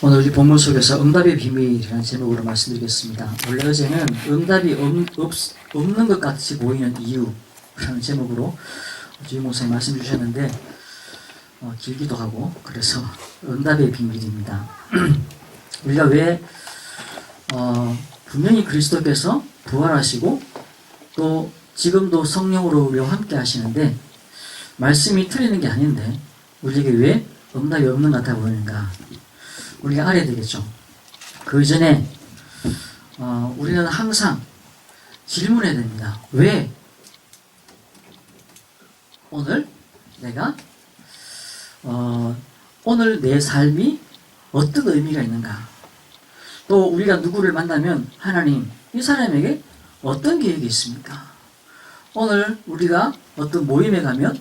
오늘 우리 본문 속에서 응답의 비밀이라는 제목으로 말씀드리겠습니다. 원래 어제는 응답이 없는 것 같이 보이는 이유라는 제목으로 주임 목사님 말씀 주셨는데 길기도 하고 그래서 응답의 비밀입니다. 우리가 왜 분명히 그리스도께서 부활하시고 또 지금도 성령으로 우리와 함께 하시는데 말씀이 틀리는 게 아닌데 우리에게 왜 응답이 없는 것 같아 보이는가? 우리가 알아야 되겠죠. 그 이전에 우리는 항상 질문해야 됩니다. 왜 오늘 내가 오늘 내 삶이 어떤 의미가 있는가? 또 우리가 누구를 만나면 하나님 이 사람에게 어떤 계획이 있습니까? 오늘 우리가 어떤 모임에 가면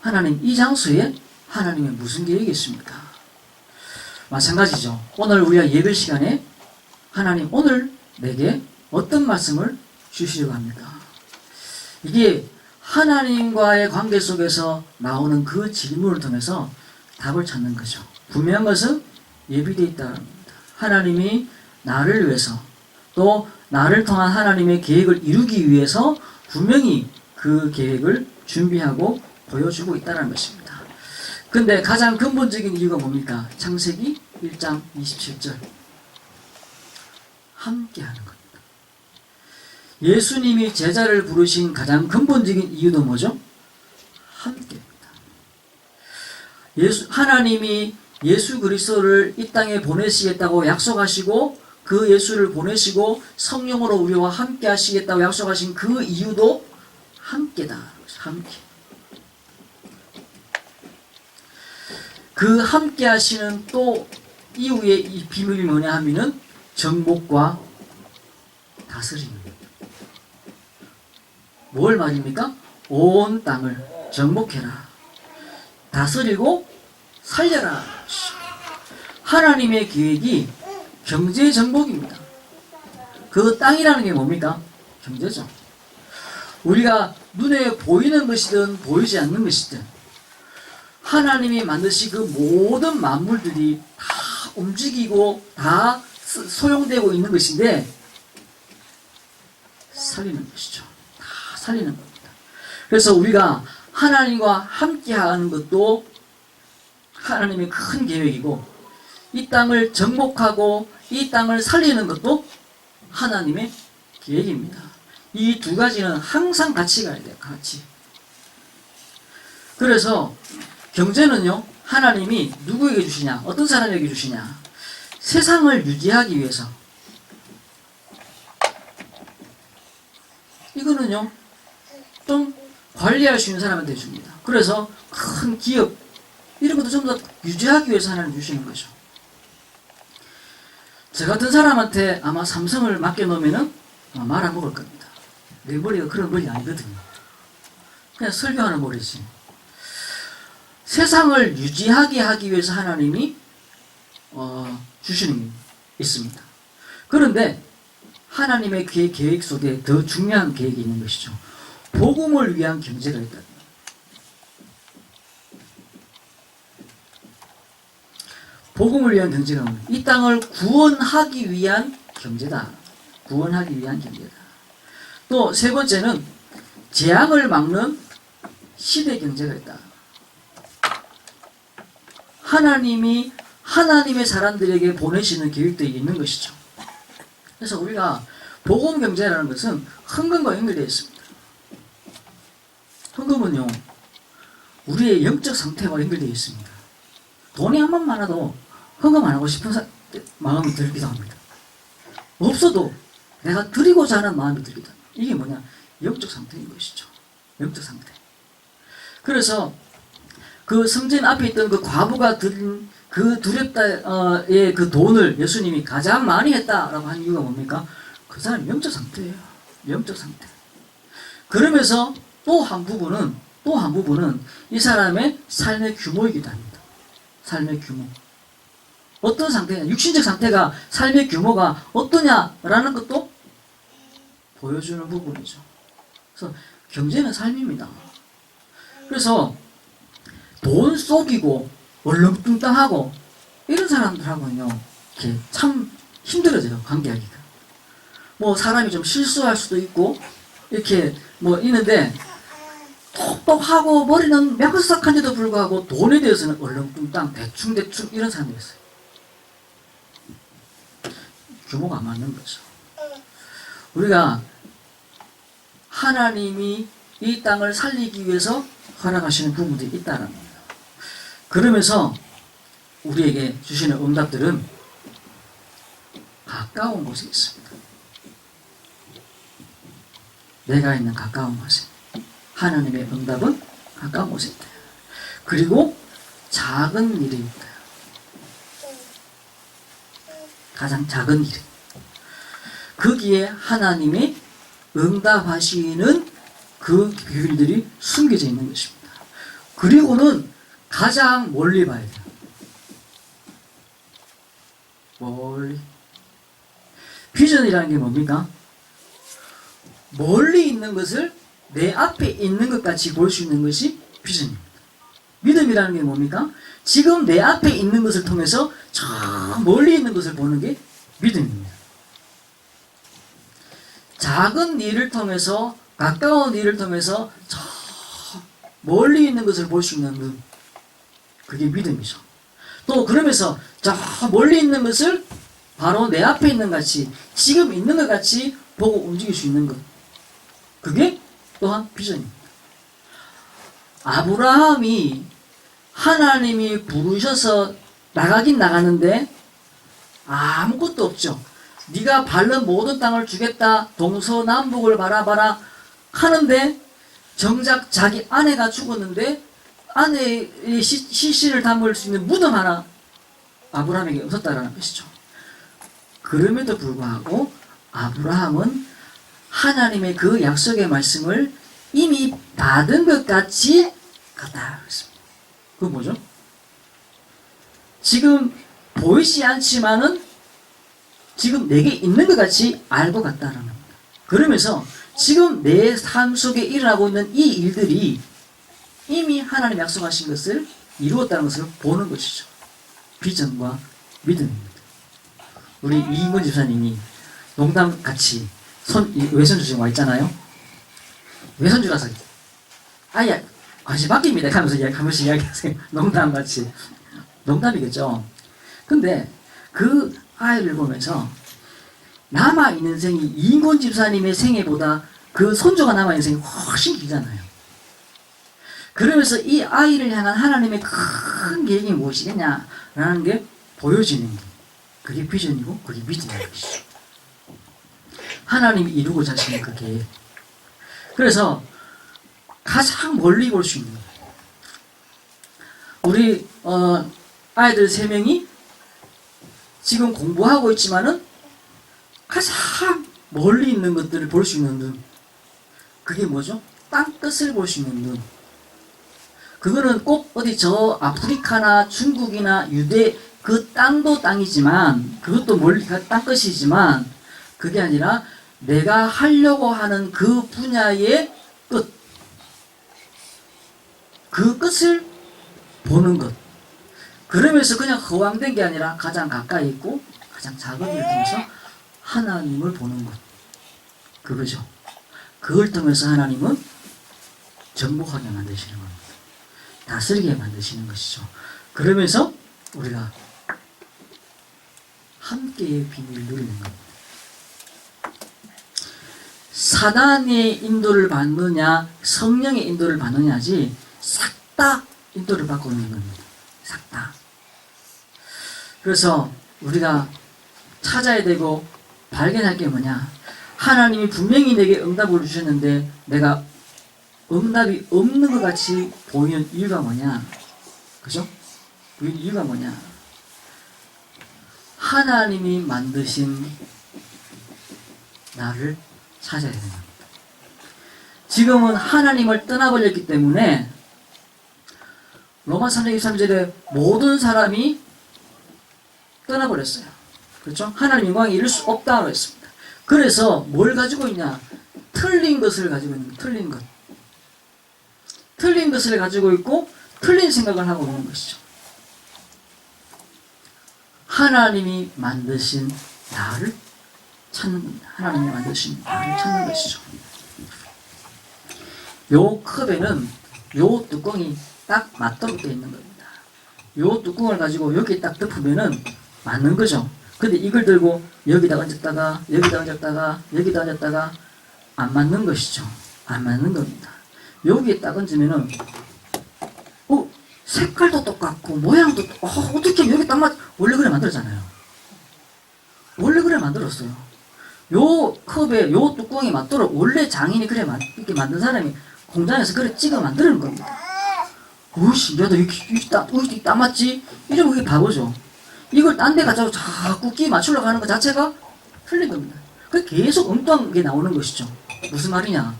하나님 이 장소에 하나님의 무슨 계획이 있습니까? 마찬가지죠. 오늘 우리가 예배 시간에 하나님 오늘 내게 어떤 말씀을 주시려고 합니까? 이게 하나님과의 관계 속에서 나오는 그 질문을 통해서 답을 찾는 거죠. 분명한 것은 예비되어 있다는 겁니다. 하나님이 나를 위해서 또 나를 통한 하나님의 계획을 이루기 위해서 분명히 그 계획을 준비하고 보여주고 있다는 것입니다. 근데 가장 근본적인 이유가 뭡니까? 창세기 1장 27절 함께하는 겁니다. 예수님이 제자를 부르신 가장 근본적인 이유도 뭐죠? 함께입니다. 하나님이 예수 그리스도를 이 땅에 보내시겠다고 약속하시고 그 예수를 보내시고 성령으로 우리와 함께 하시겠다고 약속하신 그 이유도 함께다. 함께. 그 함께 하시는 또 이후에 이 비밀이 뭐냐 하면은 정복과 다스림입니다. 뭘 말입니까? 온 땅을 정복해라. 다스리고 살려라. 하나님의 계획이 경제 정복입니다. 그 땅이라는 게 뭡니까? 경제죠. 우리가 눈에 보이는 것이든 보이지 않는 것이든 하나님이 만드신 그 모든 만물들이 다 움직이고 다 소용되고 있는 것인데 살리는 것이죠. 다 살리는 겁니다. 그래서 우리가 하나님과 함께하는 것도 하나님의 큰 계획이고 이 땅을 정복하고 이 땅을 살리는 것도 하나님의 계획입니다. 이 두 가지는 항상 같이 가야 돼요. 같이. 그래서 경제는요, 하나님이 누구에게 주시냐? 어떤 사람에게 주시냐? 세상을 유지하기 위해서. 이거는요, 좀 관리할 수 있는 사람한테 줍니다. 그래서 큰 기업, 이런 것도 전부 다 유지하기 위해서 하나님 주시는 거죠. 저 같은 사람한테 아마 삼성을 맡겨놓으면은 말 안 먹을 겁니다. 내 머리가 그런 머리 아니거든요. 그냥 설교하는 머리지. 세상을 유지하게 하기 위해서 하나님이 주시는 게 있습니다. 그런데 하나님의 계획 속에 더 중요한 계획이 있는 것이죠. 복음을 위한 경제가 있다. 복음을 위한 경제가 이 땅을 구원하기 위한 경제다. 구원하기 위한 경제다. 또 세 번째는 재앙을 막는 시대 경제가 있다. 하나님이 하나님의 사람들에게 보내시는 계획들이 있는 것이죠. 그래서 우리가 복음 경제라는 것은 헌금과 연결되어 있습니다. 헌금은요, 우리의 영적 상태와 연결되어 있습니다. 돈이 한 번 많아도 헌금 안 하고 싶은 마음이 들기도 합니다. 없어도 내가 드리고자 하는 마음이 들기도 합니다. 이게 뭐냐? 영적 상태인 것이죠. 영적 상태. 그래서 그 성전 앞에 있던 그 과부가 드린 그 두렵다의 그 돈을 예수님이 가장 많이 했다라고 한 이유가 뭡니까? 그 사람 영적 상태예요. 영적 상태. 그러면서 또 한 부분은 이 사람의 삶의 규모이기도 합니다. 삶의 규모. 어떤 상태냐? 육신적 상태가 삶의 규모가 어떠냐라는 것도 보여주는 부분이죠. 그래서 경제는 삶입니다. 그래서 돈 속이고 얼렁뚱땅하고 이런 사람들하고는요 이렇게 참 힘들어져요, 관계하기가. 뭐 사람이 좀 실수할 수도 있고 이렇게 뭐 있는데 똑똑하고 머리는 명석한데도 불구하고 돈에 대해서는 얼렁뚱땅 대충대충 이런 사람이 있어요. 규모가 안 맞는 거죠. 우리가 하나님이 이 땅을 살리기 위해서 허락하시는 부분들이 있다는 겁니다. 그러면서 우리에게 주시는 응답들은 가까운 곳에 있습니다. 내가 있는 가까운 곳에 하나님의 응답은 가까운 곳에 있다. 그리고 작은 일이 있다. 가장 작은 일. 거기에 하나님이 응답하시는 그 비밀들이 숨겨져 있는 것입니다. 그리고는 가장 멀리 봐야 돼요. 멀리. 비전이라는 게 뭡니까? 멀리 있는 것을 내 앞에 있는 것 같이 볼 수 있는 것이 비전입니다. 믿음이라는 게 뭡니까? 지금 내 앞에 있는 것을 통해서 저 멀리 있는 것을 보는 게 믿음입니다. 작은 일을 통해서, 가까운 일을 통해서 저 멀리 있는 것을 볼 수 있는 눈, 그게 믿음이죠. 또 그러면서 저 멀리 있는 것을 바로 내 앞에 있는 것 같이, 지금 있는 것 같이 보고 움직일 수 있는 것, 그게 또한 비전입니다. 아브라함이 하나님이 부르셔서 나가긴 나가는데 아무것도 없죠. 네가 밟는 모든 땅을 주겠다, 동서남북을 바라봐라 하는데 정작 자기 아내가 죽었는데 아내의 시신을 담을 수 있는 무덤 하나 아브라함에게 없었다라는 것이죠. 그럼에도 불구하고 아브라함은 하나님의 그 약속의 말씀을 이미 받은 것 같이 갔다 그랬습니다. 그건 뭐죠? 지금 보이지 않지만은 지금 내게 있는 것 같이 알고 갔다는 겁니다. 그러면서 지금 내 삶 속에 일어나고 있는 이 일들이 이미 하나님 약속하신 것을 이루었다는 것을 보는 것이죠. 비전과 믿음입니다. 우리 이인권 집사님이 농담같이 외손주 지금 와 있잖아요. 외손주라서 아야 관심 바뀝니다 하면서 하면서 이야기하세요. 농담같이. 농담이겠죠. 근데 그 아이를 보면서 남아있는 생이 이인권 집사님의 생애보다 그 손주가 남아있는 생이 훨씬 길잖아요. 그러면서 이 아이를 향한 하나님의 큰 계획이 무엇이겠냐라는 게 보여지는 게, 그게 비전이고 그게 믿음인 것이죠. 하나님이 이루고자 하시는 그 계획. 그래서 가장 멀리 볼 수 있는 거예요. 우리 아이들 3명이 지금 공부하고 있지만은 가장 멀리 있는 것들을 볼 수 있는 눈. 그게 뭐죠? 땅끝을 볼 수 있는 눈. 그거는 꼭 어디 저 아프리카나 중국이나 유대 그 땅도 땅이지만, 그것도 멀리 땅끝이지만, 그게 아니라 내가 하려고 하는 그 분야의 끝. 그 끝을 보는 것. 그러면서 그냥 허황된 게 아니라 가장 가까이 있고 가장 작은 일을 통해서 하나님을 보는 것. 그거죠. 그걸 통해서 하나님은 정복하게 만드시는 겁니다. 다스리게 만드시는 것이죠. 그러면서 우리가 함께의 비밀을 누리는 겁니다. 사단의 인도를 받느냐 성령의 인도를 받느냐지 싹 다 인도를 받고 있는 겁니다. 싹 다. 그래서 우리가 찾아야 되고 발견할 게 뭐냐, 하나님이 분명히 내게 응답을 주셨는데 내가 응답이 없는 것 같이 보이는 이유가 뭐냐, 그죠? 그 이유가 뭐냐, 하나님이 만드신 나를 찾아야 되는 겁니다. 지금은 하나님을 떠나버렸기 때문에 로마 3장 23절에 모든 사람이 떠나버렸어요. 그렇죠? 하나님 영광에 이를 수 없다고 했습니다. 그래서 뭘 가지고 있냐? 틀린 것을 가지고 있는 것. 틀린 것. 틀린 것을 가지고 있고 틀린 생각을 하고 있는 것이죠. 하나님이 만드신 나를 찾는 겁니다. 하나님이 만드신 나를 찾는 것이죠. 요 컵에는 요 뚜껑이 딱 맞도록 되어 있는 겁니다. 요 뚜껑을 가지고 여기 딱 덮으면은 맞는 거죠. 근데 이걸 들고 여기다 얹었다가 여기다 얹었다가 여기다 얹었다가 안 맞는 것이죠. 안 맞는 겁니다. 여기에 딱 얹으면은 색깔도 똑같고 모양도 어떻게 여기 딱 맞... 원래 그래 만들었잖아요. 원래 그래 만들었어요. 요 컵에 요 뚜껑이 맞도록 원래 장인이 그래 이렇게 만든 사람이 공장에서 그래 찍어 만드는 겁니다. 신기하다. 이게 딱 맞지? 이러면 그게 바보죠. 이걸 딴 데 가지고 자꾸 끼 맞추려고 하는 것 자체가 틀린 겁니다. 그게 계속 엉뚱한 게 나오는 것이죠. 무슨 말이냐?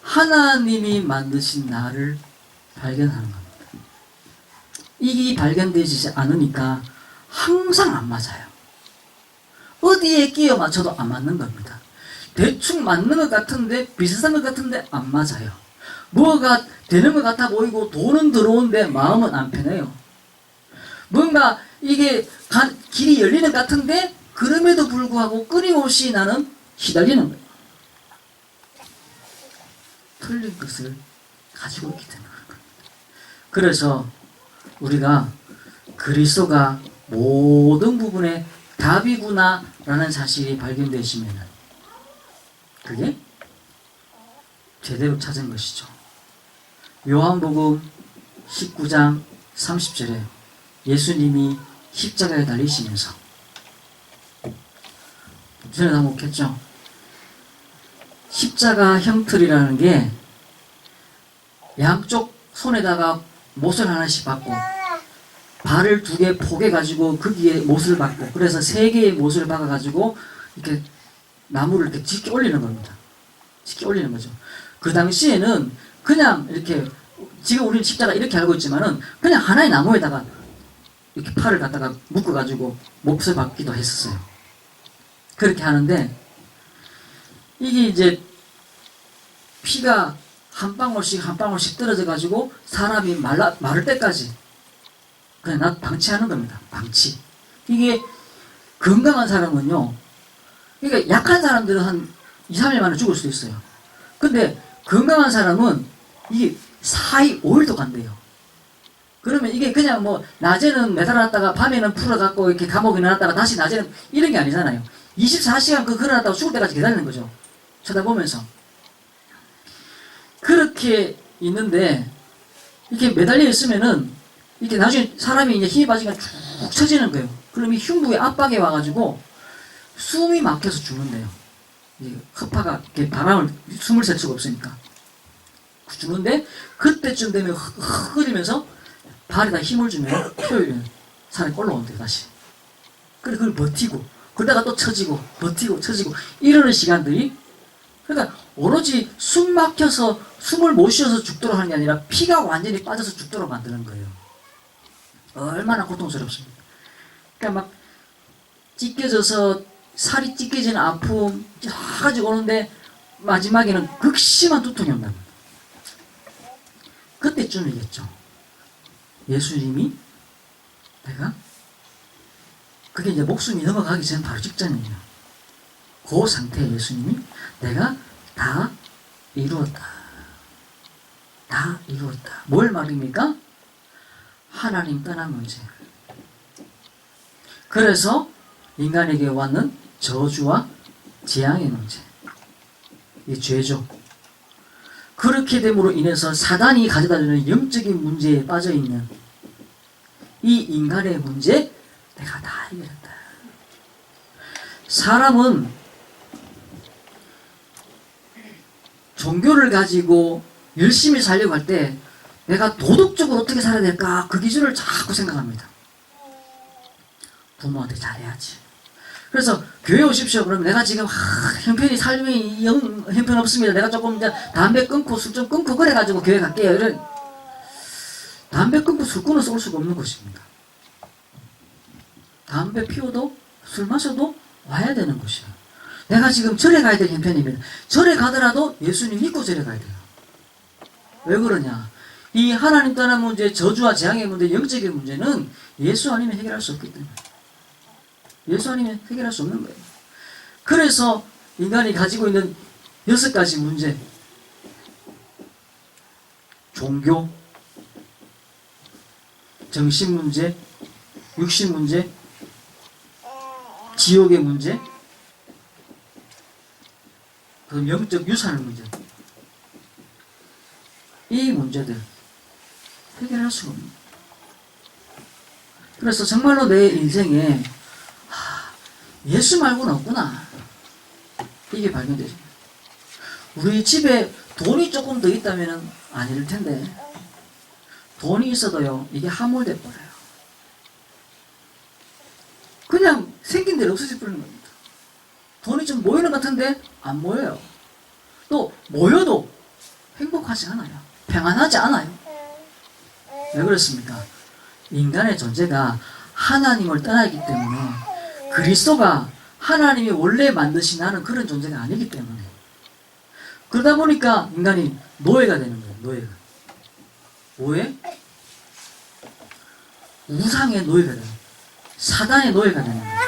하나님이 만드신 나를 발견하는 겁니다. 이게 발견되지 않으니까 항상 안 맞아요. 어디에 끼워 맞춰도 안 맞는 겁니다. 대충 맞는 것 같은데 비슷한 것 같은데 안 맞아요. 뭐가 되는 것 같아 보이고 돈은 들어오는데 마음은 안 편해요. 뭔가 이게 길이 열리는 것 같은데 그럼에도 불구하고 끊임없이 나는 시달리는 거예요. 틀린 것을 가지고 있기 때문에 그런 겁니다. 그래서 우리가 그리스도가 모든 부분에 답이구나 라는 사실이 발견되시면 그게 제대로 찾은 것이죠. 요한복음 19장 30절에 예수님이 십자가에 달리시면서 전에 다 먹겠죠. 십자가 형틀이라는 게 양쪽 손에다가 못을 하나씩 받고 발을 2개 포개가지고 거기에 못을 박고 그래서 3개의 못을 박아가지고 이렇게 나무를 이렇게 짙게 올리는 겁니다. 짙게 올리는 거죠. 그 당시에는 그냥 이렇게 지금 우리는 십자가 이렇게 알고 있지만은 그냥 하나의 나무에다가 이렇게 팔을 갖다가 묶어가지고 몫을 받기도 했었어요. 그렇게 하는데 이게 이제 피가 한 방울씩 한 방울씩 떨어져가지고 사람이 마를 때까지 그냥 방치하는 겁니다. 방치. 이게 건강한 사람은요, 그러니까 약한 사람들은 한 2, 3일 만에 죽을 수도 있어요. 근데 건강한 사람은 이게 4일, 5일도 간대요. 그러면 이게 그냥 뭐 낮에는 매달아놨다가 밤에는 풀어갖고 이렇게 감옥에 넣어놨다가 다시 낮에는 이런 게 아니잖아요. 24시간 걸어놨다가 죽을 때까지 기다리는 거죠. 쳐다보면서. 그렇게 있는데 이렇게 매달려 있으면은 이렇게 나중에 사람이 이제 힘이 빠지니까 쭉 처지는 거예요. 그럼 이 흉부의 압박에 와가지고 숨이 막혀서 죽는데요. 허파가 이렇게 숨을 쉴 수가 없으니까. 죽는데 그때쯤 되면 흐리면서 발에다 힘을 주면 표현이 사람이 올라온대요, 다시. 그래, 그걸 버티고, 그러다가 또 처지고, 버티고, 처지고, 이러는 시간들이, 그러니까 오로지 숨 막혀서 숨을 못 쉬어서 죽도록 하는 게 아니라 피가 완전히 빠져서 죽도록 만드는 거예요. 얼마나 고통스럽습니까? 그러니까 막 찢겨져서 살이 찢겨지는 아픔, 가지고 오는데 마지막에는 극심한 두통이 온답니다. 그때쯤이겠죠. 예수님이 내가 그게 이제 목숨이 넘어가기 전 바로 직전이에요. 그 상태에 예수님이 내가 다 이루었다. 다 이루었다. 뭘 말입니까? 하나님 떠난 문제. 그래서 인간에게 왔는 저주와 재앙의 문제. 이 죄죠. 그렇게 됨으로 인해서 사단이 가져다주는 영적인 문제에 빠져있는 이 인간의 문제 내가 다 해결했다. 사람은 종교를 가지고 열심히 살려고 할 때 내가 도덕적으로 어떻게 살아야 될까 그 기준을 자꾸 생각합니다. 부모한테 잘해야지. 그래서 교회 오십시오. 그러면 내가 지금 형편이 삶이 형편없습니다. 내가 조금 이제 담배 끊고 술 좀 끊고 그래가지고 교회 갈게요. 이런 담배 끊고 술 끊어서 올 수가 없는 것입니다. 담배 피워도 술 마셔도 와야 되는 것이에요. 내가 지금 절에 가야 될 형편입니다. 절에 가더라도 예수님 믿고 절에 가야 돼요. 왜 그러냐? 이 하나님 떠난 문제, 저주와 재앙의 문제, 영적인 문제는 예수 아니면 해결할 수 없기 때문에. 예수 아니면 해결할 수 없는 거예요. 그래서 인간이 가지고 있는 6가지 문제. 종교, 정신 문제, 육신 문제, 지옥의 문제, 그 영적 유산의 문제. 이 문제들 해결할 수가 없는 거예요. 그래서 정말로 내 인생에 예수 말고는 없구나. 이게 발견되죠. 우리 집에 돈이 조금 더 있다면 아닐 텐데 돈이 있어도요 이게 함몰돼 버려요. 그냥 생긴 대로 없어져 버리는 겁니다. 돈이 좀 모이는 것 같은데 안 모여요. 또 모여도 행복하지 않아요. 평안하지 않아요. 왜 그렇습니까? 인간의 존재가 하나님을 떠나기 때문에 그리스도가 하나님이 원래 만드신 나는 그런 존재가 아니기 때문에 그러다 보니까 인간이 노예가 되는 거예요. 노예가. 뭐에? 우상의 노예가 되는 거예요. 사단의 노예가 되는 거예요.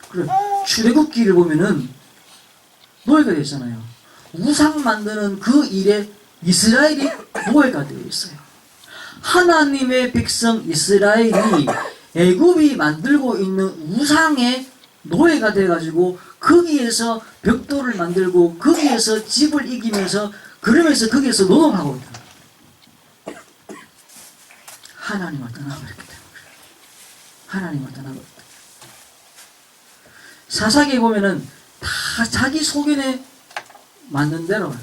그래, 출애굽기를 보면은 노예가 되잖아요. 우상 만드는 그 일에 이스라엘이 노예가 되어 있어요. 하나님의 백성 이스라엘이 애굽이 만들고 있는 우상의 노예가 돼가지고 거기에서 벽돌을 만들고 거기에서 집을 이기면서 그러면서 거기에서 노동하고 있다. 하나님을 떠나버렸기 때문에. 하나님을 떠나버렸다. 사사기에 보면은 다 자기 소견에 맞는 대로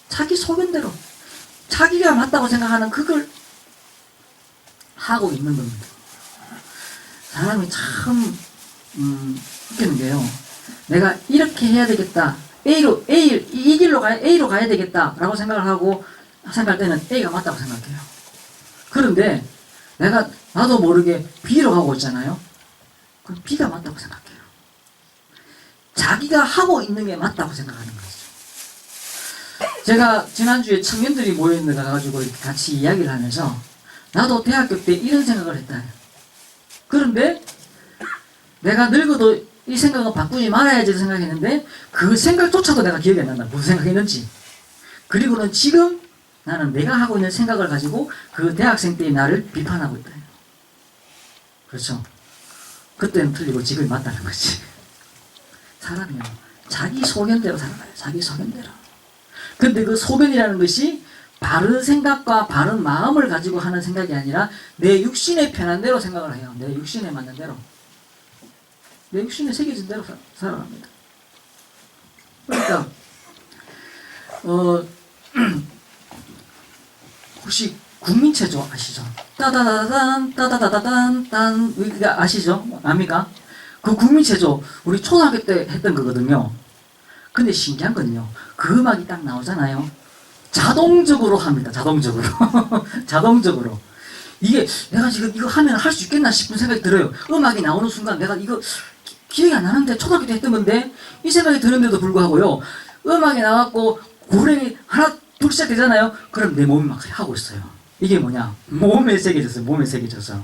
자기 소견대로 자기가 맞다고 생각하는 그걸 하고 있는 겁니다. 사람이 참 웃기는 게요. 내가 이렇게 해야 되겠다. 이 길로 A로 가야 되겠다. 라고 생각을 하고, 생각할 때는 A가 맞다고 생각해요. 그런데, 나도 모르게 B로 가고 있잖아요. 그럼 B가 맞다고 생각해요. 자기가 하고 있는 게 맞다고 생각하는 거죠. 제가 지난주에 청년들이 모여있는 데 가가지고 같이 이야기를 하면서, 나도 대학교 때 이런 생각을 했다. 그런데, 내가 늙어도 이 생각은 바꾸지 말아야지 생각했는데 그 생각조차도 내가 기억이 안 난다. 무슨 생각했는지. 그리고는 지금 나는 내가 하고 있는 생각을 가지고 그 대학생 때의 나를 비판하고 있다. 그렇죠. 그때는 틀리고 지금이 맞다는 거지. 사람이요. 자기 소견대로 살아가요. 자기 소견대로. 근데 그 소견이라는 것이 바른 생각과 바른 마음을 가지고 하는 생각이 아니라 내 육신에 편한 대로 생각을 해요. 내 육신에 맞는 대로. 내 육신에 새겨진 대로 살아갑니다. 그러니까 혹시 국민체조 아시죠? 따다다단 따다다다단 딴 우리가 아시죠? 압니까? 그 국민체조 우리 초등학교 때 했던 거거든요. 근데 신기한 건요. 그 음악이 딱 나오잖아요. 자동적으로 합니다. 자동적으로. 자동적으로. 이게 내가 지금 이거 하면 할 수 있겠나 싶은 생각이 들어요. 음악이 나오는 순간 내가 이거 기억이 안 나는데 초등학교 때 했던 건데 이 생각이 드는데도 불구하고요. 음악이 나왔고 고랭이 하나 둘 시작되잖아요. 그럼 내 몸이 막 하고 있어요. 이게 뭐냐? 몸에 새겨졌어요. 몸에 새겨져서.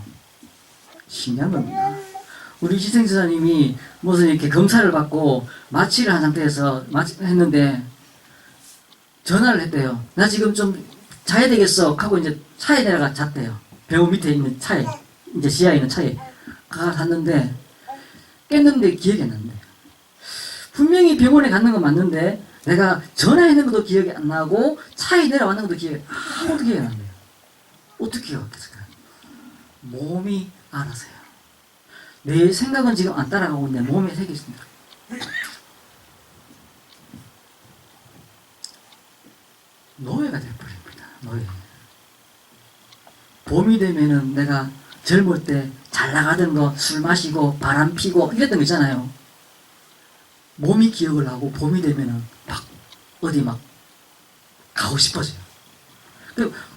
신기한 겁니다. 우리 희생지사님이 무슨 이렇게 검사를 받고 마취를 한 상태에서 했는데 전화를 했대요. 나 지금 좀 자야 되겠어 하고 이제 차에 내려가 잤대요. 병원 밑에 있는 차에 이제 지하에 있는 차에 가 잤는데 깼는데 기억이 안 난대. 분명히 병원에 갔는 건 맞는데 내가 전화했는 것도 기억이 안 나고 차에 내려왔는 것도 아무것도 기억이 안 난대요. 어떻게 기억했을까요? 몸이 알아서요. 내 생각은 지금 안 따라가고 있는데 몸에 새겨있습니다. 노예가 돼버립니다. 노예. 봄이 되면은 내가 젊을 때 잘 나가던 거 술 마시고 바람 피고 이랬던 거 있잖아요. 몸이 기억을 하고 봄이 되면은 막 어디 막 가고 싶어져요.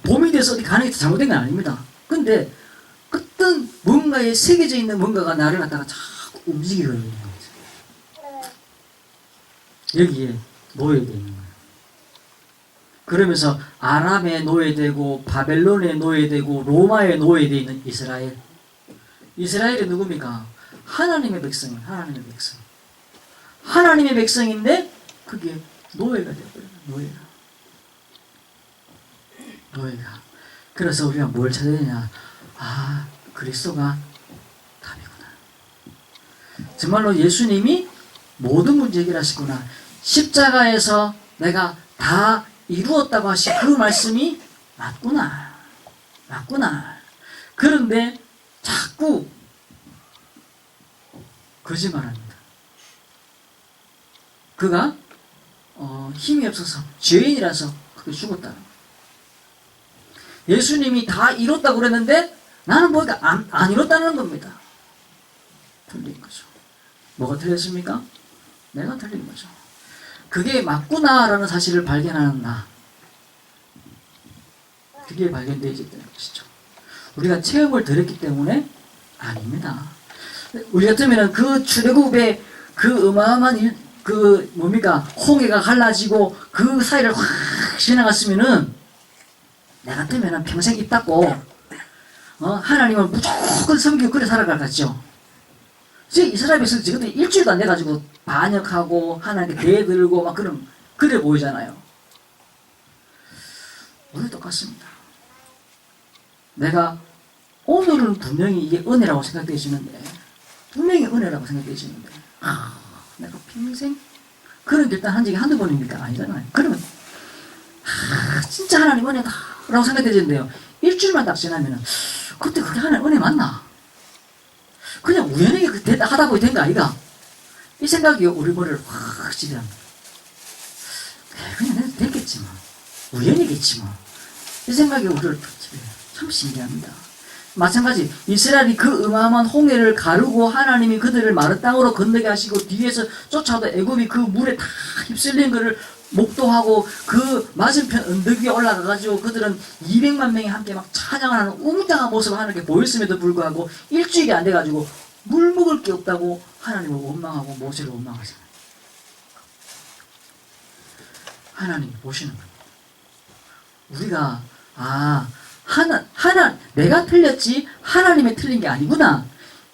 봄이 돼서 어디 가는 게 잘못된 건 아닙니다. 근데 어떤 뭔가에 새겨져 있는 뭔가가 나를 갖다가 자꾸 움직이거든요. 여기에 노예되어 있는 거예요. 그러면서 아람에 노예되고 바벨론에 노예되고 로마에 노예되어 있는 이스라엘. 이스라엘이 누굽니까? 하나님의 백성이에요. 하나님의 백성. 하나님의 백성인데 그게 노예가 되어버려요. 노예가. 그래서 우리가 뭘 찾아야 되냐? 아, 그리스도가 답이구나. 정말로 예수님이 모든 문제 해결하시구나. 십자가에서 내가 다 이루었다고 하신 그 말씀이 맞구나. 그런데 자꾸 거짓말합니다. 그가 힘이 없어서 죄인이라서 그게 죽었다는 거예요. 예수님이 다 이뤘다고 그랬는데 나는 보니까 안 이뤘다는 겁니다. 틀린 거죠. 뭐가 틀렸습니까? 내가 틀린 거죠. 그게 맞구나라는 사실을 발견하는 나. 그게 발견되어야 되는 것이죠. 우리가 체험을 들었기 때문에 아닙니다. 우리 같으면 그 출애굽의 그 어마어마한 홍해가 갈라지고 그 사이를 확 지나갔으면은 나 같으면 평생 입 닫고 하나님을 무조건 섬기고 그래 살아갈 것 같죠. 이스라엘 백성 지금 일주일도 안 돼가지고 반역하고 하나님께 대들고 막 그래 보이잖아요. 우리 똑같습니다. 내가 오늘은 분명히 이게 은혜라고 생각되시는데 내가 평생 그런 결단 한 적이 한두 번입니까? 아니잖아요. 그러면 진짜 하나님 은혜다 라고 생각되는데요. 일주일만 딱 지나면은 그때 그게 하나님 은혜 맞나? 그냥 우연하게 하다 보니 된 거 아이가? 이 생각이 우리 머리를 확 지배합니다. 그냥 됐겠지 뭐. 우연이겠지 뭐. 이 생각이 우리를 지배해요. 참 신기합니다. 마찬가지 이스라엘이 그 어마어마한 홍해를 가르고 하나님이 그들을 마른 땅으로 건너게 하시고 뒤에서 쫓아오던 애굽이 그 물에 다 휩쓸린 것을 목도하고 그 맞은편 언덕 위에 올라가가지고 그들은 200만 명이 함께 막 찬양을 하는 웅장한 모습을 하는 게 보였음에도 불구하고 일주일이 안 돼가지고 물 먹을 게 없다고 하나님을 원망하고 모세를 원망하잖아요. 하나님이 보시는 겁니다. 우리가 내가 틀렸지 하나님이 틀린 게 아니구나.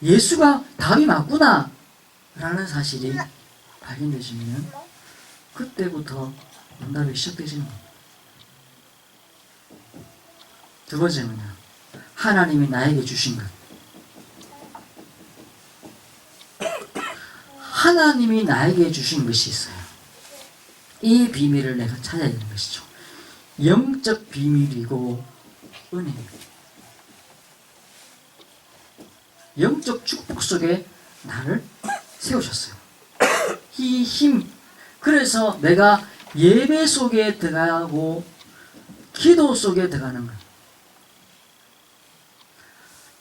예수가 답이 맞구나 라는 사실이 발견되시면 그때부터 응답이 시작되시는 겁니다. 두 번째는요. 하나님이 나에게 주신 것. 하나님이 나에게 주신 것이 있어요. 이 비밀을 내가 찾아야 되는 것이죠. 영적 비밀이고 은혜입니다. 영적 축복 속에 나를 세우셨어요. 이 힘. 그래서 내가 예배 속에 들어가고 기도 속에 들어가는 것.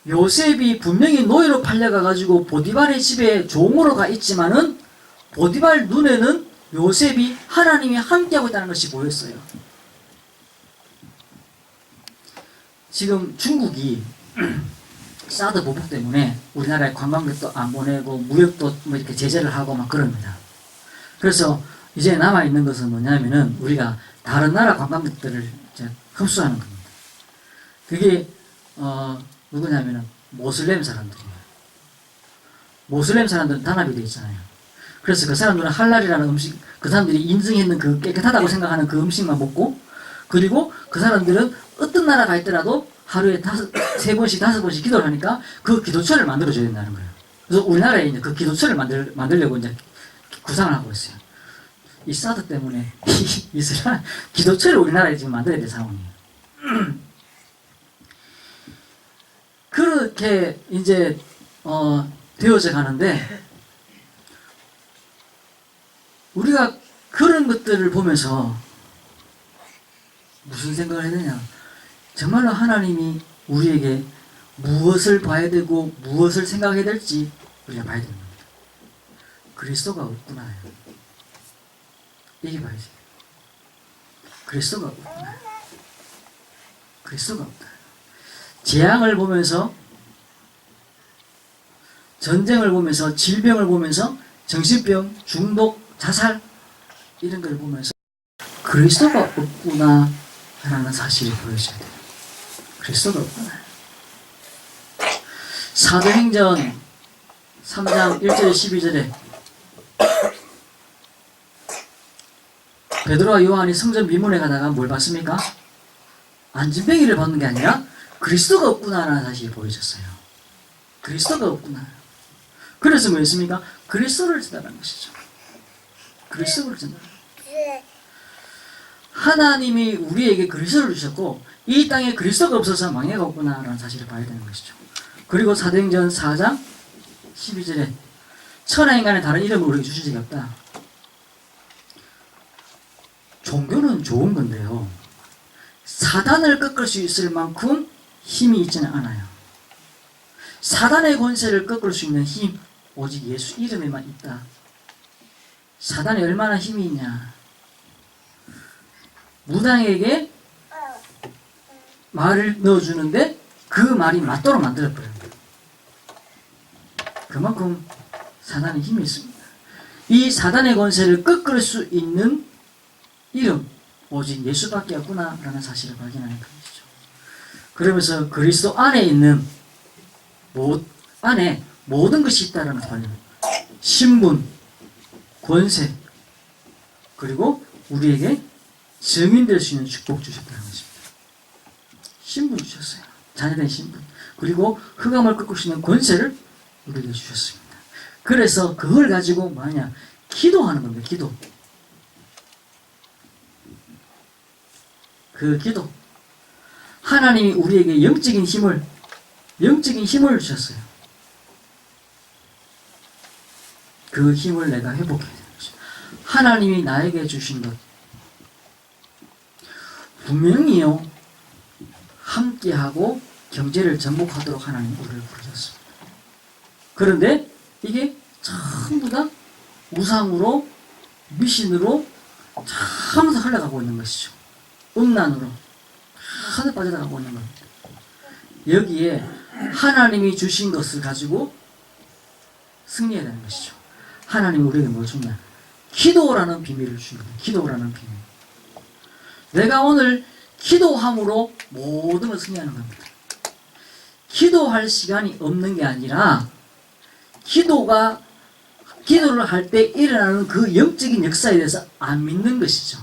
요셉이 분명히 노예로 팔려가가지고 보디발의 집에 종으로 가 있지만은 보디발 눈에는 요셉이 하나님이 함께하고 있다는 것이 보였어요. 지금 중국이 사드 보복 때문에 우리나라에 관광객도 안 보내고 무역도 뭐 이렇게 제재를 하고 막 그럽니다. 그래서 이제 남아있는 것은 뭐냐면은 우리가 다른 나라 관광객들을 이제 흡수하는 겁니다. 그게 누구냐면은 모슬렘 사람들이에요. 모슬렘 사람들은 단합이 되어 있잖아요. 그래서 그 사람들은 할랄이라는 음식, 그 사람들이 인증했는 그 깨끗하다고 생각하는 그 음식만 먹고, 그리고 그 사람들은 어떤 나라 가 있더라도 하루에 3번씩 5번씩 기도를 하니까 그 기도처를 만들어줘야 된다는 거예요. 그래서 우리나라에 이제 그 기도처를 만들려고 이제 구상을 하고 있어요. 이 사드 때문에 이스라엘 기도처를 우리나라에 지금 만들어야 될 상황이에요. 그렇게 이제 되어져 가는데 우리가 그런 것들을 보면서 무슨 생각을 해야 되냐? 정말로 하나님이 우리에게 무엇을 봐야 되고 무엇을 생각해야 될지 우리가 봐야 되는 겁니다. 그리스도가 없구나. 이게 봐야지. 그리스도가 없구나. 그리스도가 없다. 재앙을 보면서, 전쟁을 보면서, 질병을 보면서, 정신병, 중독, 자살 이런 걸 보면서 그리스도가 없구나 라는 사실이 보여져야 돼요. 그리스도가 없구나. 사도행전 3장 1절 12절에 베드로와 요한이 성전 미문에 가다가 뭘 봤습니까? 안진뱅이를 받는 게 아니라 그리스도가 없구나라는 사실이 보여졌어요. 그리스도가 없구나. 그래서 뭐 했습니까? 그리스도를 전달한 것이죠. 그리스도를 전달한 것이죠. 하나님이 우리에게 그리스도를 주셨고 이 땅에 그리스도가 없어서 망해가 없구나라는 사실을 봐야 되는 것이죠. 그리고 사도행전 4장 12절에 천하인간의 다른 이름을 우리에게 주신 적이 없다. 종교는 좋은 건데요. 사단을 꺾을 수 있을 만큼 힘이 있지는 않아요. 사단의 권세를 꺾을 수 있는 힘, 오직 예수 이름에만 있다. 사단이 얼마나 힘이 있냐. 무당에게 말을 넣어주는데 그 말이 맞도록 만들어버려요. 그만큼 사단의 힘이 있습니다. 이 사단의 권세를 꺾을 수 있는 이름, 오직 예수밖에 없구나 라는 사실을 발견하는 것이죠. 그러면서 그리스도 안에 있는 안에 모든 것이 있다는 것을 발견합니다. 신분, 권세, 그리고 우리에게 증인될 수 있는 축복 주셨다는 것입니다. 신분 주셨어요. 자녀된 신분. 그리고 흑암을 꺾을 수 있는 권세를 우리에게 주셨습니다. 그래서 그걸 가지고 뭐냐? 기도하는 겁니다. 기도. 그 기도. 하나님이 우리에게 영적인 힘을 주셨어요. 그 힘을 내가 회복해야 되는 거죠. 하나님이 나에게 주신 것. 분명히요, 함께하고 경제를 정복하도록 하나님 우리를 부르셨습니다. 그런데 이게 전부 다 우상으로, 미신으로 항상 흘러가고 있는 것이죠. 음란으로 하늘 빠져나가고 있는 겁니다. 여기에 하나님이 주신 것을 가지고 승리해야 되는 것이죠. 하나님이 우리에게 뭘 주냐? 기도라는 비밀을 주는 거예요. 기도라는 비밀. 내가 오늘 기도함으로 모든 걸 승리하는 겁니다. 기도할 시간이 없는 게 아니라 기도를 할 때 일어나는 그 영적인 역사에 대해서 안 믿는 것이죠.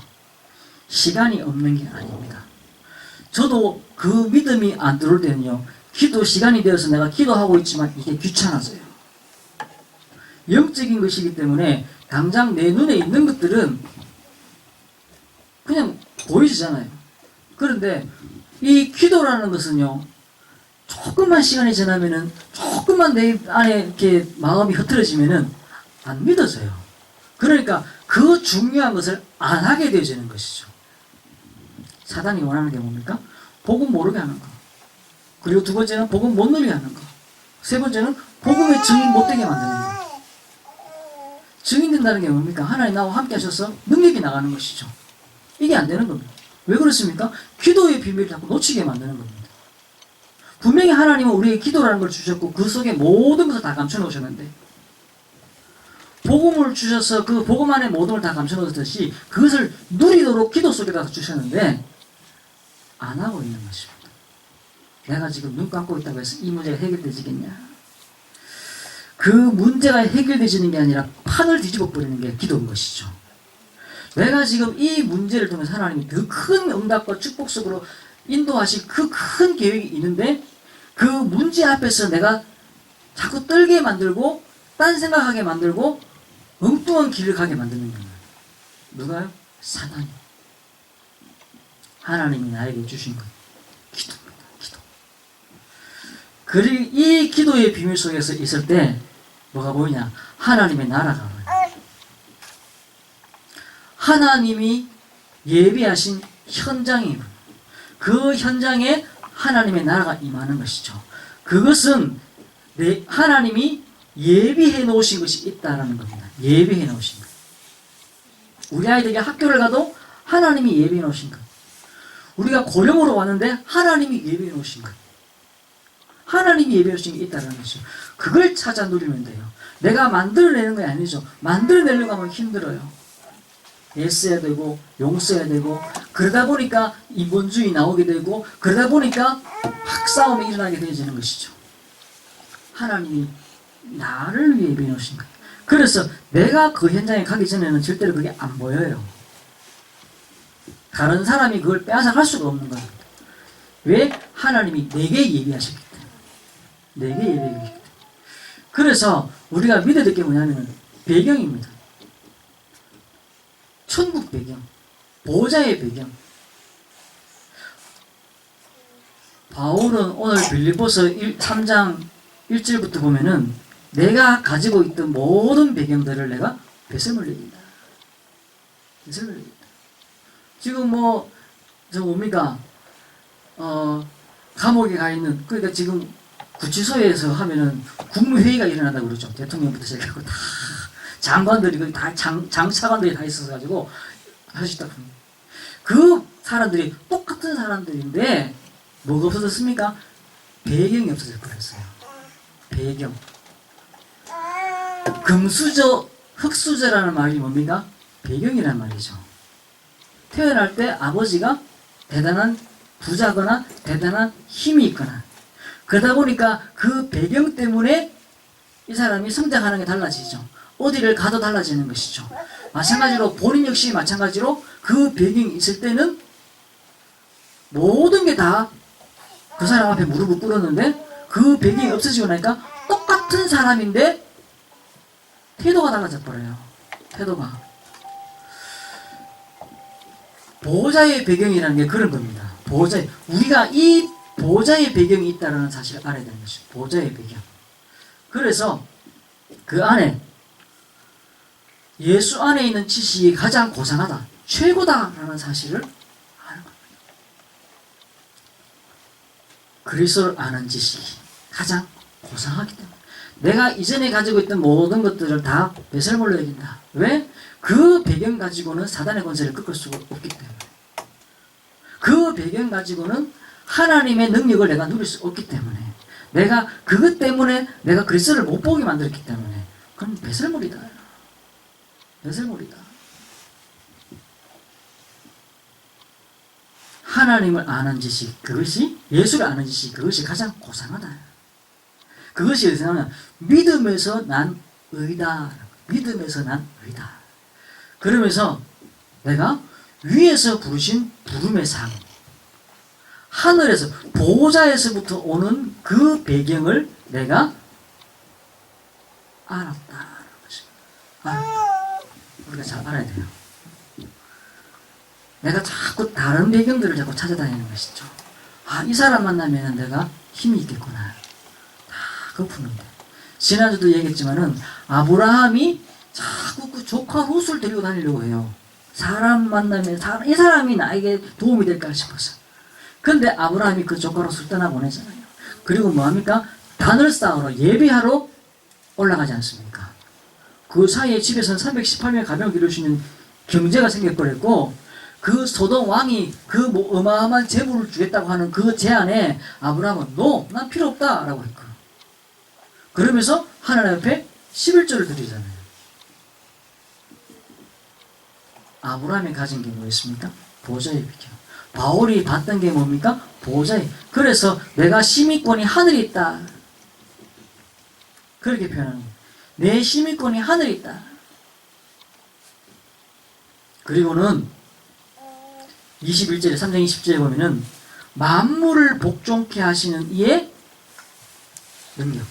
시간이 없는 게 아닙니다. 저도 그 믿음이 안 들어올 때는요, 기도 시간이 되어서 내가 기도하고 있지만 이게 귀찮아져요. 영적인 것이기 때문에 당장 내 눈에 있는 것들은 그냥 보이잖아요. 그런데 이 기도라는 것은요, 조금만 시간이 지나면은, 조금만 내 안에 이렇게 마음이 흐트러지면은 안 믿어져요. 그러니까 그 중요한 것을 안 하게 되어지는 것이죠. 사단이 원하는 게 뭡니까? 복음 모르게 하는 거. 그리고 두 번째는 복음 못 누리게 하는 거. 세 번째는 복음의 증인 못 되게 만드는 거. 증인 된다는 게 뭡니까? 하나님 나와 함께 하셔서 능력이 나가는 것이죠. 이게 안 되는 겁니다. 왜 그렇습니까? 기도의 비밀을 자꾸 놓치게 만드는 겁니다. 분명히 하나님은 우리에게 기도라는 걸 주셨고 그 속에 모든 것을 다 감춰놓으셨는데, 복음을 주셔서 그 복음 안에 모든 걸 다 감춰놓으셨듯이 그것을 누리도록 기도 속에다 주셨는데 안 하고 있는 것입니다. 내가 지금 눈 감고 있다고 해서 이 문제가 해결되지겠냐? 그 문제가 해결되지는 게 아니라 판을 뒤집어 버리는 게 기도인 것이죠. 내가 지금 이 문제를 통해서 하나님이 더 큰 응답과 축복 속으로 인도하실 그 큰 계획이 있는데 그 문제 앞에서 내가 자꾸 떨게 만들고 딴 생각하게 만들고 엉뚱한 길을 가게 만드는 거예요. 누가요? 사단이. 하나님이 나에게 주신 것. 기도입니다. 기도. 그리고 이 기도의 비밀 속에서 있을 때 뭐가 보이냐? 하나님의 나라가 보여요. 하나님이 예비하신 현장이 그 현장에 하나님의 나라가 임하는 것이죠. 그것은 하나님이 예비해 놓으신 것이 있다는 겁니다. 예비해 놓으신 것. 우리 아이들이 학교를 가도 하나님이 예비해 놓으신 것. 우리가 고령으로 왔는데 하나님이 예비해 놓으신 것. 하나님이 예비해 놓으신 게 있다는 것이죠. 그걸 찾아 누리면 돼요. 내가 만들어내는 게 아니죠. 만들어내려고 하면 힘들어요. 애써야 되고 용서해야 되고, 그러다 보니까 인본주의 나오게 되고, 그러다 보니까 막 싸움이 일어나게 되어지는 것이죠. 하나님이 나를 위해 입혀놓으신 거예요. 그래서 내가 그 현장에 가기 전에는 절대로 그게 안 보여요. 다른 사람이 그걸 빼앗아갈 수가 없는 거예요. 왜? 하나님이 내게 예비하셨기 때문에. 내게 예비하셨기 때문에. 그래서 우리가 믿어야 될 게 뭐냐면 배경입니다. 천국 배경, 보좌의 배경. 바울은 오늘 빌립보서 3장 1절부터 보면은 내가 가지고 있던 모든 배경들을 내가 배설물 내린다. 배설물 내린다. 지금 뭡니까? 감옥에 가 있는, 그러니까 지금 구치소에서 하면은 국무회의가 일어난다고 그러죠. 대통령부터 시작하고 다 장관들이, 거기 다 장차관들이 다 있어가지고 하시다. 그 사람들이 똑같은 사람들인데 뭐가 없어졌습니까? 배경이 없어져 버렸어요. 배경. 금수저, 흙수저라는 말이 뭡니까? 배경이란 말이죠. 태어날 때 아버지가 대단한 부자거나 대단한 힘이 있거나, 그러다 보니까 그 배경 때문에 이 사람이 성장하는 게 달라지죠. 어디를 가도 달라지는 것이죠. 마찬가지로 본인 역시 마찬가지로 그 배경이 있을 때는 모든 게 다 그 사람 앞에 무릎을 꿇었는데, 그 배경이 없어지고 나니까 똑같은 사람인데 태도가 달라져 버려요. 태도가. 보호자의 배경이라는 게 그런 겁니다. 우리가 이 보호자의 배경이 있다는 사실을 알아야 되는 것이죠. 보호자의 배경. 그래서 그 안에, 예수 안에 있는 지식이 가장 고상하다, 최고다라는 사실을 아는 겁니다. 그리스도를 아는 지식이 가장 고상하기 때문에 내가 이전에 가지고 있던 모든 것들을 다 배설물로 여긴다. 왜? 그 배경 가지고는 사단의 권세를 꺾을 수가 없기 때문에, 그 배경 가지고는 하나님의 능력을 내가 누릴 수 없기 때문에, 내가 그것 때문에 내가 그리스도를 못 보게 만들었기 때문에, 그건 배설물이다. 배설물이다. 하나님을 아는 지식, 그것이, 예수를 아는 지식, 그것이 가장 고상하다. 그것이 어디서 나오냐? 믿음에서 난 의다. 믿음에서 난 의다. 그러면서 내가 위에서 부르신 부름의 상, 하늘에서, 보호자에서부터 오는 그 배경을 내가 알았다는 것입니다. 우리가 잘 알아야 돼요. 내가 자꾸 다른 배경들을 자꾸 찾아다니는 것이죠. 이 사람 만나면 내가 힘이 있겠구나. 다 그거 푸는데. 지난주도 얘기했지만은 아브라함이 자꾸 그 조카 룻을 데리고 다니려고 해요. 사람 만나면 이 사람이 나에게 도움이 될까 싶어서. 근데 아브라함이 그 조카 룻을 떠나보내잖아요. 그리고 뭐합니까? 단을 쌓으러, 예배하러 올라가지 않습니까? 그 사이에 집에서는 318명의 가병을 기를 수 있는 경제가 생겨버렸고, 그 소돔 왕이 그 어마어마한 재물을 주겠다고 하는 그 제안에 아브라함은 난 필요 없다 라고 했거든요. 그러면서 하나님 앞에 11조를 드리잖아요. 아브라함이 가진 게 뭐였습니까? 보좌의 비경. 바울이 봤던 게 뭡니까? 보좌의. 그래서 내가 심의권이 하늘에 있다. 그렇게 표현하는 거예요. 내 심의권이 하늘에 있다. 그리고는 21절에, 3장 20절에 보면은 만물을 복종케 하시는 이의 능력.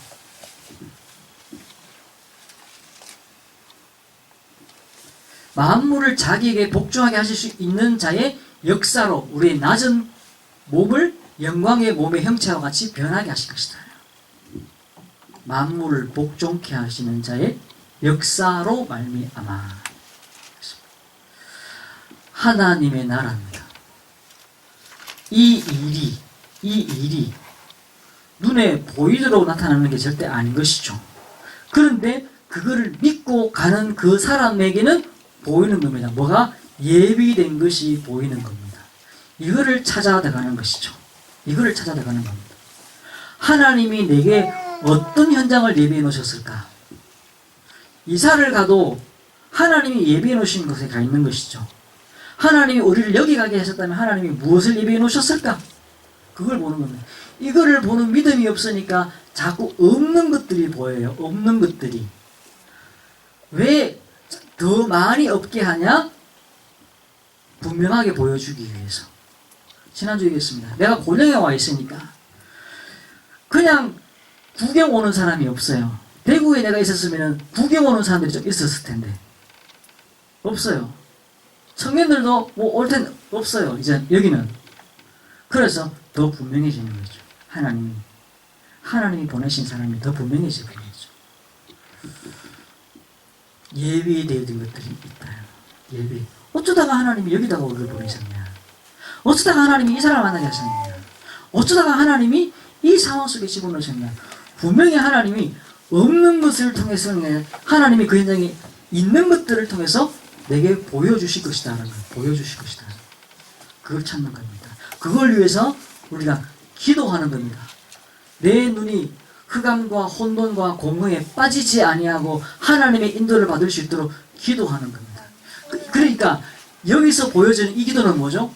만물을 자기에게 복종하게 하실 수 있는 자의 역사로 우리의 낮은 몸을 영광의 몸의 형체와 같이 변하게 하실 것이다. 만물을 복종케 하시는 자의 역사로 말미암아. 하나님의 나라입니다. 이 일이 눈에 보이도록 나타나는 게 절대 아닌 것이죠. 그런데 그거를 믿고 가는 그 사람에게는 보이는 겁니다. 뭐가? 예비된 것이 보이는 겁니다. 이거를 찾아가는 것이죠. 이거를 찾아가는 겁니다. 하나님이 내게 어떤 현장을 예비해 놓으셨을까? 이사를 가도 하나님이 예비해 놓으신 곳에 가 있는 것이죠. 하나님이 우리를 여기 가게 하셨다면 하나님이 무엇을 예비해 놓으셨을까? 그걸 보는 겁니다. 이거를 보는 믿음이 없으니까 자꾸 없는 것들이 보여요. 없는 것들이. 왜 더 많이 없게 하냐? 분명하게 보여주기 위해서. 지난주에 얘기했습니다. 내가 고령에 와 있으니까 그냥 구경 오는 사람이 없어요. 대구에 내가 있었으면 구경 오는 사람들이 좀 있었을 텐데 없어요. 청년들도 뭐 올 텐데 없어요. 이제 여기는. 그래서 더 분명해지는 거죠. 하나님이 보내신 사람이 더 분명해지는 거죠. 예비되어진 것들이 있다. 예비. 어쩌다가 하나님이 여기다가 우리를 보내셨냐? 어쩌다가 하나님이 이 사람을 만나게 하셨냐? 어쩌다가 하나님이 이 상황 속에 집어넣으셨냐? 분명히 하나님이 없는 것을 통해서 하나님이 그 현장에 있는 것들을 통해서 내게 보여주실 것이다라는 걸 보여주실 것이다. 그걸 찾는 겁니다. 그걸 위해서 우리가 기도하는 겁니다. 내 눈이 흑암과 혼돈과 공허에 빠지지 아니하고 하나님의 인도를 받을 수 있도록 기도하는 겁니다. 그러니까 여기서 보여지는 이 기도는 뭐죠?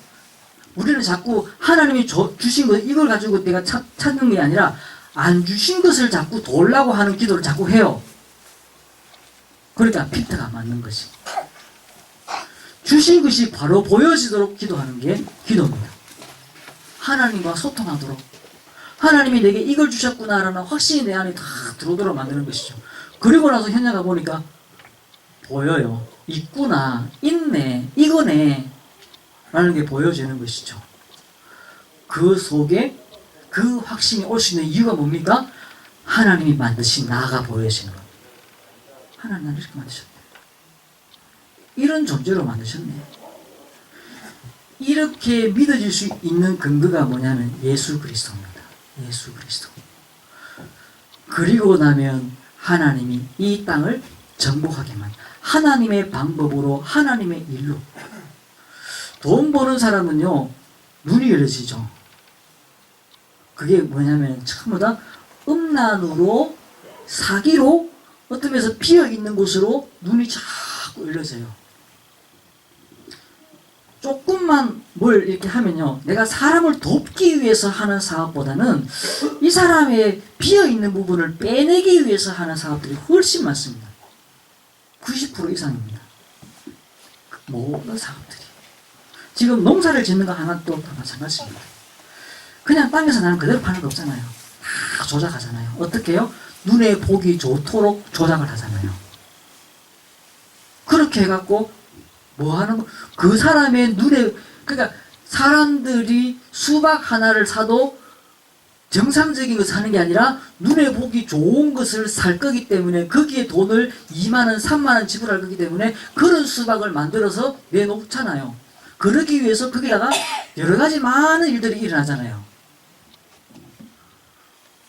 우리는 자꾸 하나님이 주신 것 이걸 가지고 내가 찾는 게 아니라 안 주신 것을 자꾸 돌라고 하는 기도를 자꾸 해요. 그러니까 피트가 맞는 것이. 주신 것이 바로 보여지도록 기도하는 게 기도입니다. 하나님과 소통하도록 하나님이 내게 이걸 주셨구나라는 확신이 내 안에 다 들어오도록 만드는 것이죠. 그리고 나서 현장 가보니까 보여요. 있구나, 있네, 이거네 라는 게 보여지는 것이죠. 그 속에 그 확신이 올 수 있는 이유가 뭡니까? 하나님이 만드신 나가 보여지는 겁니다. 하나님 나를 이렇게 만드셨네. 이런 존재로 만드셨네. 이렇게 믿어질 수 있는 근거가 뭐냐면 예수 그리스도입니다. 예수 그리스도. 그리고 나면 하나님이 이 땅을 정복하게만 하나님의 방법으로 하나님의 일로. 돈 버는 사람은요 눈이 열려지죠. 그게 뭐냐면 전부 다 음란으로 사기로 어떤 면에서 비어있는 곳으로 눈이 자꾸 열려져요. 조금만 뭘 이렇게 하면요 내가 사람을 돕기 위해서 하는 사업보다는 이 사람의 비어있는 부분을 빼내기 위해서 하는 사업들이 훨씬 많습니다. 90% 이상입니다. 모든 사업들이. 지금 농사를 짓는 거 하나도 다 마찬가지입니다. 그냥 땅에서 나는 그대로 파는 거 없잖아요. 다 조작하잖아요. 어떻게 해요? 눈에 보기 좋도록 조작을 하잖아요. 그렇게 해갖고 뭐 하는 거? 그 사람의 눈에, 그러니까 사람들이 수박 하나를 사도 정상적인 거 사는 게 아니라 눈에 보기 좋은 것을 살 거기 때문에 거기에 돈을 2만원, 3만원 지불할 거기 때문에 그런 수박을 만들어서 내놓잖아요. 그러기 위해서 거기다가 여러 가지 많은 일들이 일어나잖아요.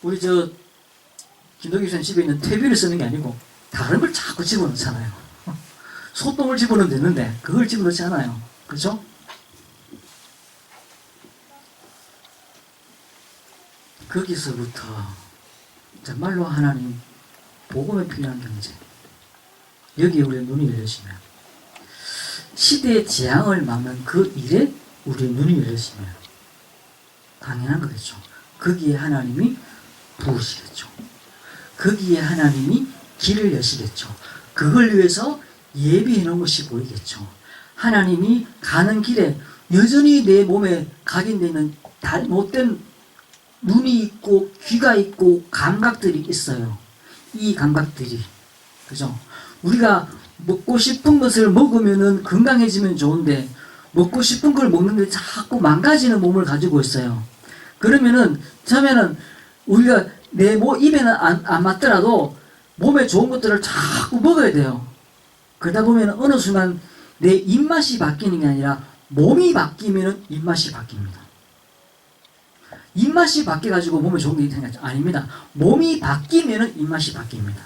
우리 김동기 교수님 집에 있는 퇴비를 쓰는 게 아니고 다른 걸 자꾸 집어넣잖아요. 소똥을 집어넣으면 되는데 그걸 집어넣지 않아요. 그렇죠? 거기서부터 정말로 하나님 복음에 필요한 경제, 여기에 우리의 눈이 열려지면 시대의 재앙을 막는 그 일에 우리의 눈이 열려지면 당연한 거겠죠. 거기에 하나님이 부으시겠죠. 거기에 하나님이 길을 여시겠죠. 그걸 위해서 예비해 놓은 것이 보이겠죠. 하나님이 가는 길에 여전히 내 몸에 각인되어 있는 못된 눈이 있고 귀가 있고 감각들이 있어요. 이 감각들이, 그죠? 우리가 먹고 싶은 것을 먹으면은 건강해지면 좋은데 먹고 싶은 걸 먹는데 자꾸 망가지는 몸을 가지고 있어요. 그러면은 처음에는 우리가 내 입에는 안 맞더라도 몸에 좋은 것들을 자꾸 먹어야 돼요. 그러다 보면 어느 순간 내 입맛이 바뀌는 게 아니라 몸이 바뀌면 입맛이 바뀝니다. 입맛이 바뀌어가지고 몸에 좋은 게 생겼죠? 아닙니다. 몸이 바뀌면 입맛이 바뀝니다.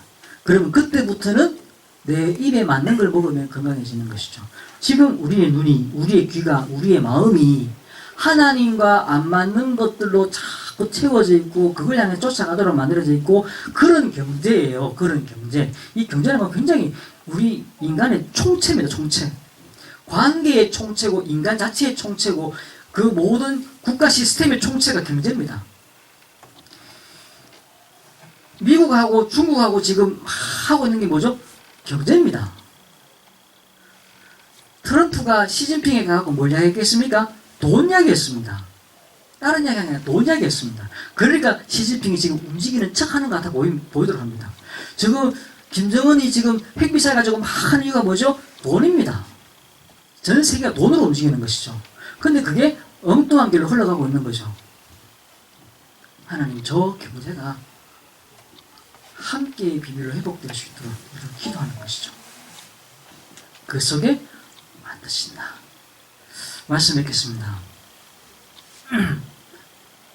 그러면 그때부터는 내 입에 맞는 걸 먹으면 건강해지는 것이죠. 지금 우리의 눈이, 우리의 귀가, 우리의 마음이 하나님과 안 맞는 것들로 자꾸 자꾸 채워져 있고 그걸 향해 쫓아가도록 만들어져 있고 그런 경제예요. 그런 경제. 이 경제는 굉장히 우리 인간의 총체입니다. 총체. 관계의 총체고 인간 자체의 총체고 그 모든 국가 시스템의 총체가 경제입니다. 미국하고 중국하고 지금 하고 있는 게 뭐죠? 경제입니다. 트럼프가 시진핑에 가고 뭘 이야기했습니까? 돈 이야기했습니다. 다른 이야기 아니라 돈 이야기했습니다. 그러니까 시진핑이 지금 움직이는 척하는 것 같아 보이도록 합니다. 지금 김정은이 지금 핵미사일 가지고 막 하는 이유가 뭐죠? 돈입니다. 전 세계가 돈으로 움직이는 것이죠. 근데 그게 엉뚱한 길로 흘러가고 있는 거죠. 하나님, 저 경제가 함께의 비밀로 회복될 수 있도록 우리는 기도하는 것이죠. 그 속에 만드신다. 말씀 뵙겠습니다.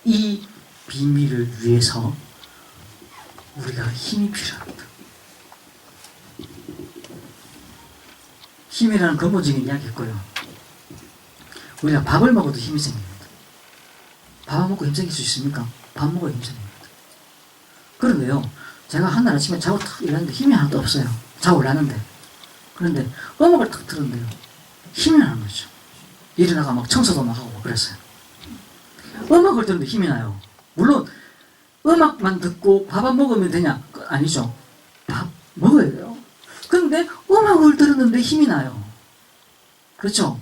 이 비밀을 위해서 우리가 힘이 필요합니다. 힘이라는 근본적인 이야기였고요. 우리가 밥을 먹어도 힘이 생깁니다. 밥 먹고 힘 생길 수 있습니까? 밥 먹어야 힘 생깁니다. 그런데요, 제가 한날 아침에 자고 탁 일어났는데 힘이 하나도 없어요. 자고 올랐는데. 그런데 음악을 탁 들었는데요, 힘이 나는 거죠. 일어나가 막 청소도 막 하고 그랬어요. 음악을 들었는데 힘이 나요. 물론 음악만 듣고 밥 안 먹으면 되냐? 아니죠. 밥 먹어야 돼요. 그런데 음악을 들었는데 힘이 나요. 그렇죠?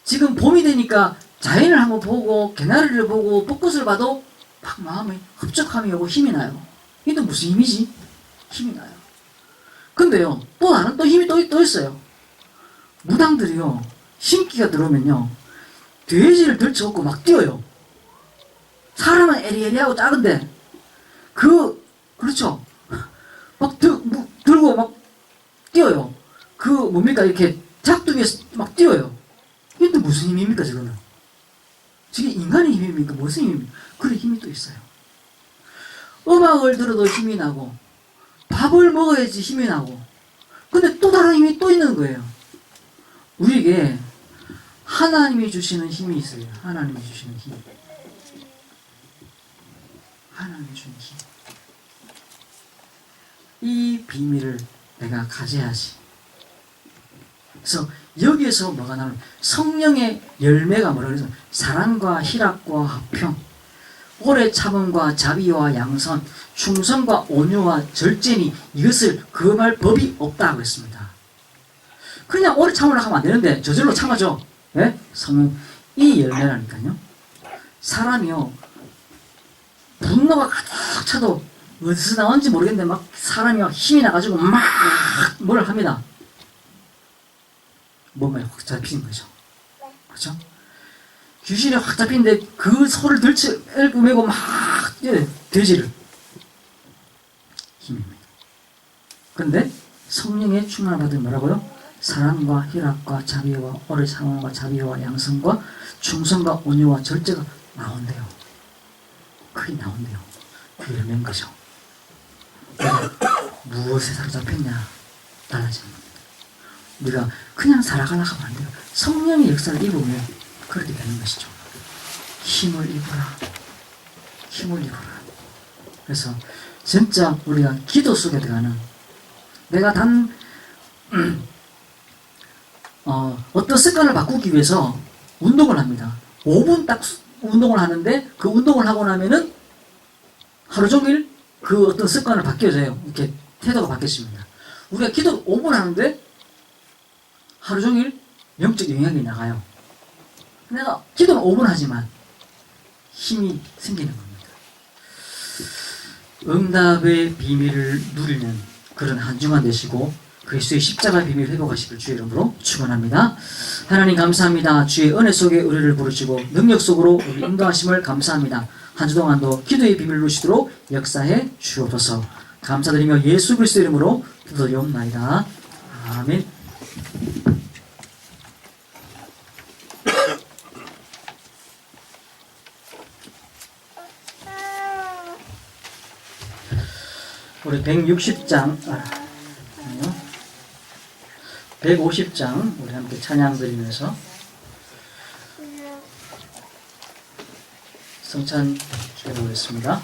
지금 봄이 되니까 자연을 한번 보고 개나리를 보고 벚꽃을 봐도 막 마음에 흡족함이 오고 힘이 나요. 이게 무슨 힘이지? 힘이 나요. 근데요, 또 다른 또 힘이 또 있어요. 무당들이요, 신기가 들어오면요, 돼지를 들쳐갖고 막 뛰어요. 사람은 에리에리하고 작은데, 그렇죠. 막 들고 막 뛰어요. 뭡니까? 이렇게 작두기에서 막 뛰어요. 이게 또 무슨 힘입니까, 저거는? 저게 인간의 힘입니까? 무슨 힘입니까? 그런 힘이 또 있어요. 음악을 들어도 힘이 나고, 밥을 먹어야지 힘이 나고, 근데 또 다른 힘이 또 있는 거예요. 우리에게 하나님이 주시는 힘이 있어요. 하나님이 주시는 힘. 하나님이 주는 힘. 이 비밀을 내가 가져야지. 그래서 여기에서 뭐가 나오는 성령의 열매가 뭐라 그래서 사랑과 희락과 화평, 오래 참음과 자비와 양선, 충성과 온유와 절제니 이것을 금할 법이 없다고 했습니다. 그냥 오래 참으려고 하면 안 되는데 저절로 참아줘. 예? 성령, 이 열매라니까요. 사람이요, 분노가 가득 차도 어디서 나온지 모르겠는데 막 사람이 막 힘이 나가지고 막 뭘 합니다. 몸에 확 잡히는 거죠. 그렇죠? 귀신이 확 잡히는데 그 소를 들쳐매고 막 돼지를 힘입니다. 그런데 성령의 충만을 받으면 뭐라고요? 사랑과 희락과 자비와 오래 참음과 자비와 양성과 충성과 온유와 절제가 나온대요. 그게 나온대요. 그 열매인 거죠. 무엇에 사로잡혔냐? 달라지는 겁니다. 우리가 그냥 살아가려고 하면 안 돼요. 성령의 역사를 입으면 그렇게 되는 것이죠. 힘을 입어라. 힘을 입어라. 그래서 진짜 우리가 기도 속에 들어가는, 내가 어떤 습관을 바꾸기 위해서 운동을 합니다. 5분 딱 운동을 하는데 그 운동을 하고 나면은 하루 종일 그 어떤 습관을 바뀌어져요. 이렇게 태도가 바뀌었습니다. 우리가 기도 5분 하는데 하루 종일 영적 영향이 나가요. 내가 기도는 5분 하지만 힘이 생기는 겁니다. 응답의 비밀을 누리는 그런 한 주간 되시고 그리스도의 십자가 비밀 회복하시길 주의 이름으로 축원합니다. 하나님 감사합니다. 주의 은혜 속에 우리를 부르시고 능력 속으로 우리 인도하심을 감사합니다. 한 주 동안도 기도의 비밀을 누리시도록 역사해 주옵소서. 감사드리며 예수 그리스도 이름으로 기도드리옵나이다. 아멘. 우리 160장 150장 우리 함께 찬양 드리면서 성찬 해보겠습니다.